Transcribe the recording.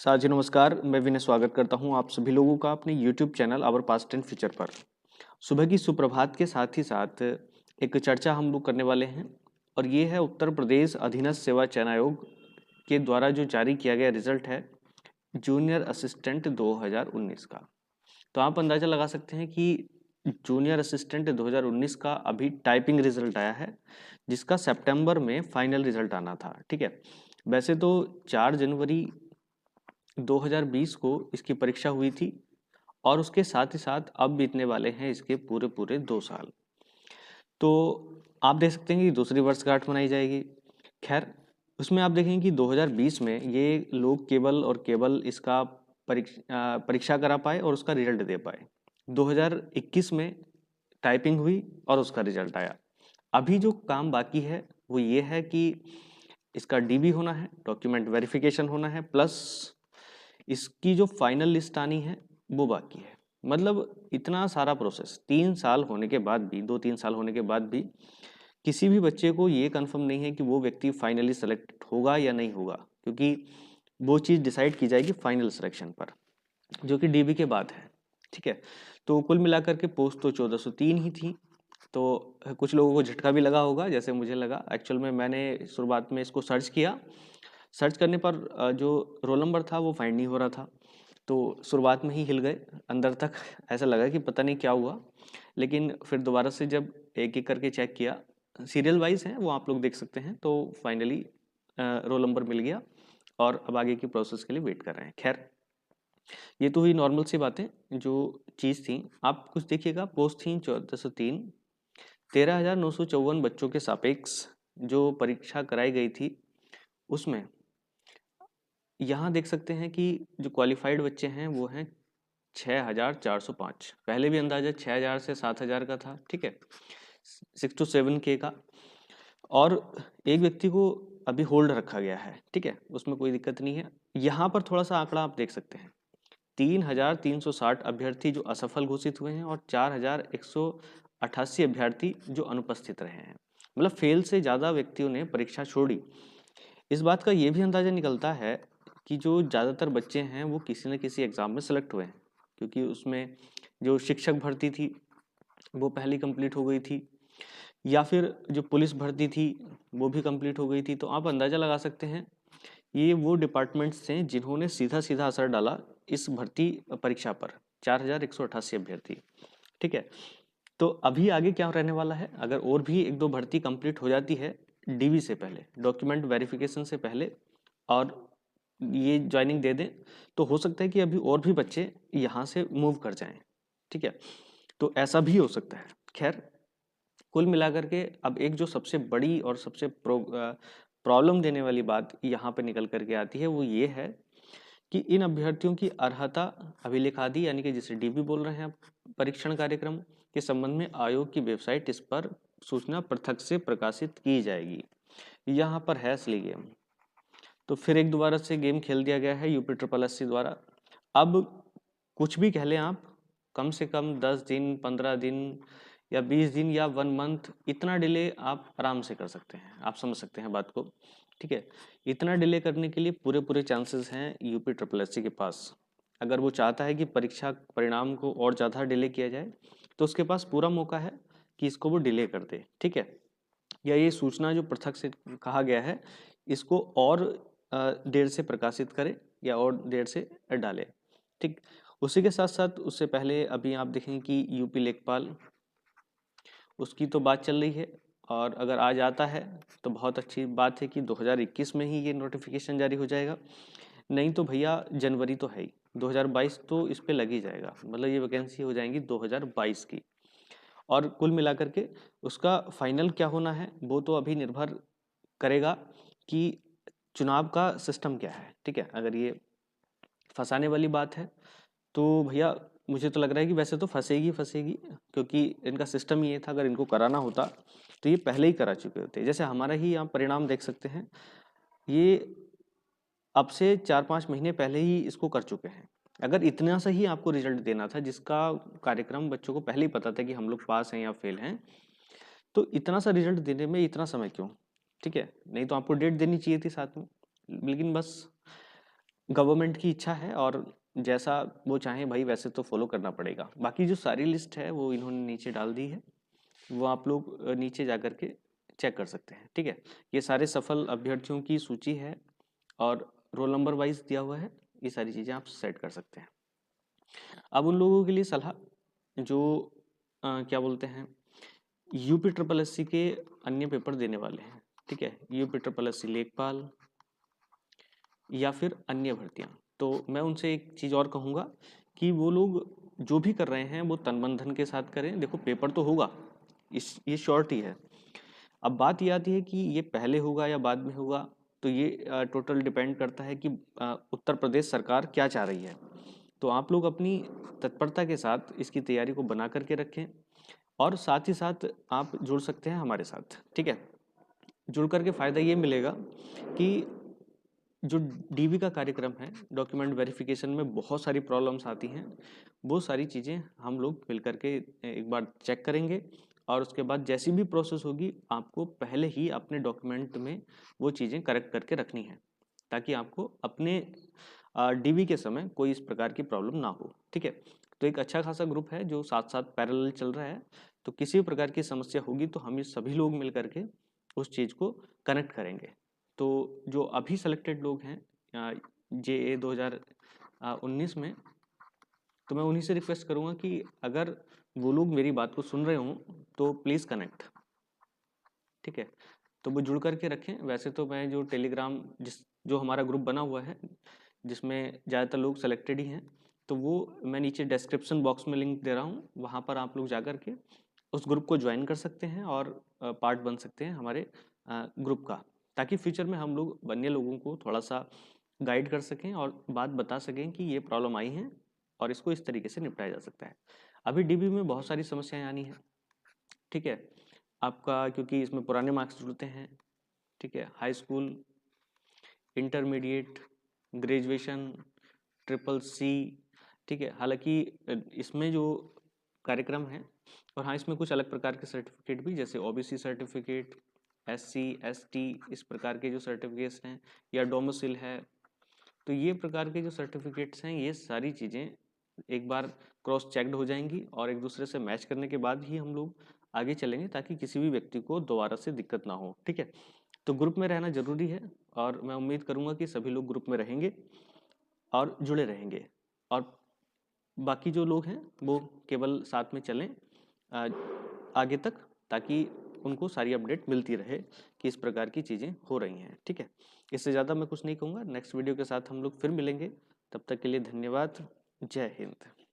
साथी नमस्कार, मैं विनय स्वागत करता हूं आप सभी लोगों का अपने YouTube channel our past and future पर। सुबह की सुप्रभात के साथ ही साथ एक चर्चा हम लोग करने वाले हैं और ये है उत्तर प्रदेश अधीनस्थ सेवा चयन आयोग के द्वारा जो जारी किया गया रिजल्ट है जूनियर असिस्टेंट 2019 का। तो आप अंदाजा लगा सकते हैं कि जूनियर असिस्टेंट 2019 का अभी टाइपिंग रिजल्ट आया है, जिसका सितंबर में फाइनल रिजल्ट आना था। ठीक है, वैसे तो 4 जनवरी 2020 को इसकी परीक्षा हुई थी और उसके साथ ही साथ अब बीतने वाले हैं इसके पूरे पूरे 2 साल। तो आप देख सकते हैं कि दूसरी वर्षगांठ मनाई जाएगी। खैर, उसमें आप देखेंगे कि 2020 में ये लोग केवल और केवल इसका परीक्षा करा पाए और उसका रिजल्ट दे पाए। 2021 में टाइपिंग हुई और उसका रिजल्ट आया। अभी जो काम बाकी है वो ये है कि इसका डीबी होना है, डॉक्यूमेंट वेरिफिकेशन होना है, प्लस इसकी जो फाइनल लिस्ट आनी है वो बाकी है। मतलब इतना सारा प्रोसेस 3 साल होने के बाद भी, 2-3 साल होने के बाद भी किसी भी बच्चे को ये कंफर्म नहीं है कि वो व्यक्ति फाइनली सेलेक्ट होगा या नहीं होगा, क्योंकि वो चीज़ डिसाइड की जाएगी फाइनल सिलेक्शन पर, जो कि डीबी के बाद है। ठीक है, तो कुल मिलाकर के पोस्ट तो 1403 ही थी। तो कुछ लोगों को झटका भी लगा होगा, जैसे मुझे लगा। एक्चुअल में मैंने शुरुआत में इसको सर्च किया। सर्च करने पर जो रोल नंबर था वो फाइंड नहीं हो रहा था। तो शुरुआत में ही हिल गए अंदर तक। ऐसा लगा कि पता नहीं क्या हुआ। लेकिन फिर दोबारा से जब एक एक करके चेक किया, सीरियल वाइज है वो, आप लोग देख सकते हैं। तो फाइनली रोल नंबर मिल गया और अब आगे की प्रोसेस के लिए वेट कर रहे हैं। खैर, ये तो हुई नॉर्मल सी बातें। जो चीज़ थी, आप कुछ देखिएगा, पोस्ट थी 1403। 13,954 बच्चों के सापेक्ष जो परीक्षा कराई गई थी, उसमें यहाँ देख सकते हैं कि जो क्वालिफाइड बच्चे हैं वो हैं 6,405। पहले भी अंदाजा 6,000 से 7,000 का था। ठीक है, 6 to 7K का। और एक व्यक्ति को अभी होल्ड रखा गया है। ठीक है, उसमें कोई दिक्कत नहीं है। यहाँ पर थोड़ा सा आंकड़ा आप देख सकते हैं, 3,360 अभ्यर्थी जो असफल घोषित हुए हैं और 4,188 अभ्यर्थी जो अनुपस्थित रहे हैं। मतलब फेल से ज़्यादा व्यक्तियों ने परीक्षा छोड़ी। इस बात का ये भी अंदाजा निकलता है कि जो ज़्यादातर बच्चे हैं वो किसी न किसी एग्ज़ाम में सेलेक्ट हुए हैं, क्योंकि उसमें जो शिक्षक भर्ती थी वो पहली कंप्लीट हो गई थी, या फिर जो पुलिस भर्ती थी वो भी कंप्लीट हो गई थी। तो आप अंदाज़ा लगा सकते हैं ये वो डिपार्टमेंट्स हैं जिन्होंने सीधा सीधा असर डाला इस भर्ती परीक्षा पर। 4,188 अभ्यर्थी। ठीक है, तो अभी आगे क्या रहने वाला है, अगर और भी एक दो भर्ती कंप्लीट हो जाती है डीवी से पहले, डॉक्यूमेंट वेरिफिकेशन से पहले, और ये ज्वाइनिंग दे दें, तो हो सकता है कि अभी और भी बच्चे यहाँ से मूव कर जाएं। ठीक है, तो ऐसा भी हो सकता है। खैर, कुल मिलाकर के अब एक जो सबसे बड़ी और सबसे प्रॉब्लम देने वाली बात यहाँ पे निकल करके आती है, वो ये है कि इन अभ्यर्थियों की अर्हता अभिलेख आदि, यानी कि जिसे डीबी बोल रहे हैं आप, परीक्षण कार्यक्रम के संबंध में आयोग की वेबसाइट इस पर सूचना पृथक से प्रकाशित की जाएगी। यहाँ पर है असली गेम। तो फिर एक दोबारा से गेम खेल दिया गया है यूपी ट्रिपल एससी द्वारा। अब कुछ भी कह लें आप, कम से कम 10 दिन, 15 दिन या 20 दिन या 1 मंथ, इतना डिले आप आराम से कर सकते हैं। आप समझ सकते हैं बात को। ठीक है, इतना डिले करने के लिए पूरे पूरे चांसेस हैं यूपी ट्रिपल एससी के पास। अगर वो चाहता है कि परीक्षा परिणाम को और ज़्यादा डिले किया जाए, तो उसके पास पूरा मौका है कि इसको वो डिले कर दे। ठीक है, या ये सूचना जो पृथक से कहा गया है, इसको और देर से प्रकाशित करे या और देर से डाले। ठीक, उसी के साथ साथ उससे पहले अभी आप देखें कि यूपी लेखपाल, उसकी तो बात चल रही है। और अगर आज आता है तो बहुत अच्छी बात है कि 2021 में ही ये नोटिफिकेशन जारी हो जाएगा। नहीं तो भैया जनवरी तो है ही, 2022 तो इस पे लग ही जाएगा। मतलब ये वैकेंसी हो जाएंगी 2022 की। और कुल मिलाकर के उसका फाइनल क्या होना है वो तो अभी निर्भर करेगा कि चुनाव का सिस्टम क्या है। ठीक है, अगर ये फंसाने वाली बात है तो भैया मुझे तो लग रहा है कि वैसे तो फंसेगी फंसेगी, क्योंकि इनका सिस्टम ही ये था। अगर इनको कराना होता तो ये पहले ही करा चुके होते। जैसे हमारा ही यहाँ परिणाम देख सकते हैं, ये अब से 4-5 महीने पहले ही इसको कर चुके हैं। अगर इतना सा ही आपको रिजल्ट देना था, जिसका कार्यक्रम बच्चों को पहले ही पता था कि हम लोग पास हैं या फेल हैं, तो इतना सा रिजल्ट देने में इतना समय क्यों? ठीक है, नहीं तो आपको डेट देनी चाहिए थी साथ में। लेकिन बस गवर्नमेंट की इच्छा है और जैसा वो चाहें भाई वैसे तो फॉलो करना पड़ेगा। बाकी जो सारी लिस्ट है वो इन्होंने नीचे डाल दी है, वो आप लोग नीचे जा कर के चेक कर सकते हैं। ठीक है, ये सारे सफल अभ्यर्थियों की सूची है और रोल नंबर वाइज दिया हुआ है। ये सारी चीज़ें आप सेट कर सकते हैं। अब उन लोगों के लिए सलाह जो क्या बोलते हैं, यूपी ट्रिपल एस सी के अन्य पेपर देने वाले हैं। ठीक है, यूपी ट्रिपल एस सी लेखपाल या फिर अन्य भर्तियां, तो मैं उनसे एक चीज़ और कहूँगा कि वो लोग जो भी कर रहे हैं वो तन मन धन के साथ करें। देखो पेपर तो होगा, इस ये श्योरिटी है। अब बात ये आती है कि ये पहले होगा या बाद में होगा, तो ये टोटल डिपेंड करता है कि उत्तर प्रदेश सरकार क्या चाह रही है। तो आप लोग अपनी तत्परता के साथ इसकी तैयारी को बना करके रखें और साथ ही साथ आप जुड़ सकते हैं हमारे साथ। ठीक है, जुड़ करके फ़ायदा ये मिलेगा कि जो डीवी का कार्यक्रम है, डॉक्यूमेंट वेरिफिकेशन में बहुत सारी प्रॉब्लम्स आती हैं, वो सारी चीज़ें हम लोग मिल करके एक बार चेक करेंगे और उसके बाद जैसी भी प्रोसेस होगी आपको पहले ही अपने डॉक्यूमेंट में वो चीज़ें करेक्ट करके रखनी है, ताकि आपको अपने डीवी के समय कोई इस प्रकार की प्रॉब्लम ना हो। ठीक है, तो एक अच्छा खासा ग्रुप है जो साथ साथ पैरेलल चल रहा है, तो किसी भी प्रकार की समस्या होगी तो हम ये सभी लोग मिल करके उस चीज़ को कनेक्ट करेंगे। तो जो अभी सेलेक्टेड लोग हैं JA 2019 में, तो मैं उन्हीं से रिक्वेस्ट करूँगा कि अगर वो लोग मेरी बात को सुन रहे हों तो प्लीज़ कनेक्ट। ठीक है, तो वो जुड़ करके रखें। वैसे तो मैं जो टेलीग्राम जो हमारा ग्रुप बना हुआ है जिसमें ज़्यादातर लोग सेलेक्टेड ही हैं, तो वो मैं नीचे डिस्क्रिप्शन बॉक्स में लिंक दे रहा हूँ, वहाँ पर आप लोग जा कर के उस ग्रुप को ज्वाइन कर सकते हैं और पार्ट बन सकते हैं हमारे ग्रुप का, ताकि फ्यूचर में हम लोग अन्य लोगों को थोड़ा सा गाइड कर सकें और बात बता सकें कि ये प्रॉब्लम आई है और इसको इस तरीके से निपटाया जा सकता है। अभी डीबी में बहुत सारी समस्याएं आनी है। ठीक है, आपका क्योंकि इसमें पुराने मार्क्स जुड़ते हैं। ठीक है, high school, intermediate, graduation, triple C. ठीक है, हालांकि इसमें जो कार्यक्रम है, और हाँ इसमें कुछ अलग प्रकार के सर्टिफिकेट भी, जैसे ओबीसी सर्टिफिकेट, SC ST, इस प्रकार के जो सर्टिफिकेट्स हैं, या डोमिसिल है, तो ये प्रकार के जो सर्टिफिकेट्स हैं ये सारी चीज़ें एक बार क्रॉस चेक्ड हो जाएंगी और एक दूसरे से मैच करने के बाद ही हम लोग आगे चलेंगे, ताकि किसी भी व्यक्ति को दोबारा से दिक्कत ना हो। ठीक है, तो ग्रुप में रहना जरूरी है और मैं उम्मीद करूंगा कि सभी लोग ग्रुप में रहेंगे और जुड़े रहेंगे, और बाकी जो लोग हैं वो केवल साथ में चलें आ, आगे तक, ताकि उनको सारी अपडेट मिलती रहे कि इस प्रकार की चीज़ें हो रही हैं। ठीक है, इससे ज़्यादा मैं कुछ नहीं कहूँगा। नेक्स्ट वीडियो के साथ हम लोग फिर मिलेंगे, तब तक के लिए धन्यवाद। जय हिंद।